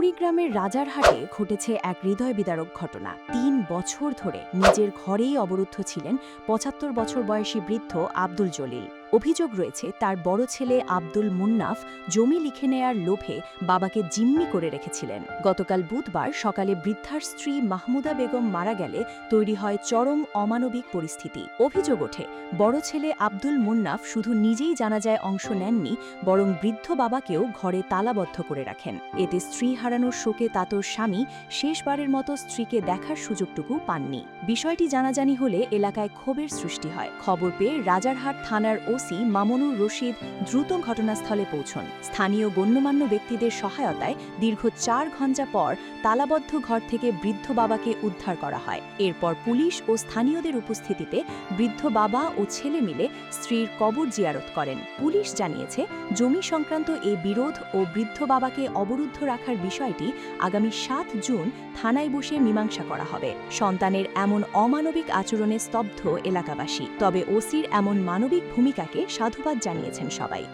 কুড়িগ্রামের রাজারহাটে ঘটেছে এক হৃদয় বিদারক ঘটনা। ৩ বছর ধরে নিজের ঘরেই অবরুদ্ধ ছিলেন ৭৫ বছর বয়সী বৃদ্ধ আব্দুল জলিল। অভিযোগ রয়েছে তার বড় ছেলে আব্দুল মুন্নাফ জমি লিখে নেয়ার লোভে বাবাকে জিম্মি করে রেখেছিলেন। গতকাল বুধবার সকালে বৃদ্ধার স্ত্রী মাহমুদা বেগম মারা গেলে তৈরি হয় চরম অমানবিক পরিস্থিতি। অভিযোগ ওঠে বড় ছেলে আব্দুল মুন্নাফ শুধু নিজেই জানাজায় অংশ নেননি, বরং বৃদ্ধ বাবাকেও ঘরে তালাবদ্ধ করে রাখেন। এতে স্ত্রী হারানোর শোকে তাতর স্বামী শেষবারের মতো স্ত্রীকে দেখার সুযোগটুকু পাননি। বিষয়টি জানাজানি হলে এলাকায় ক্ষোভের সৃষ্টি হয়। খবর পেয়ে রাজারহাট থানার ওসি মামুনুর রশিদ দ্রুত ঘটনাস্থলে পৌঁছন। স্থানীয় গণ্যমান্য ব্যক্তিদের সহায়তায় দীর্ঘ ৪ ঘণ্টা পর তালাবদ্ধ ঘর থেকে বৃদ্ধ বাবাকে উদ্ধার করা হয়। এরপর পুলিশ ও স্থানীয়দের উপস্থিতিতে বৃদ্ধ বাবা ও ছেলে মিলে স্ত্রীর কবর জিয়ারত করেন। পুলিশ জানিয়েছে জমি সংক্রান্ত এই বিরোধ ও বৃদ্ধ বাবাকে অবরুদ্ধ রাখার বিষয়টি আগামী ৭ জুন থানায় বসে মীমাংসা করা হবে। সন্তানের এমন অমানবিক আচরণে স্তব্ধ এলাকাবাসী, তবে ওসির এমন মানবিক ভূমিকাকে সাধুবাদ জানিয়েছেন সবাই।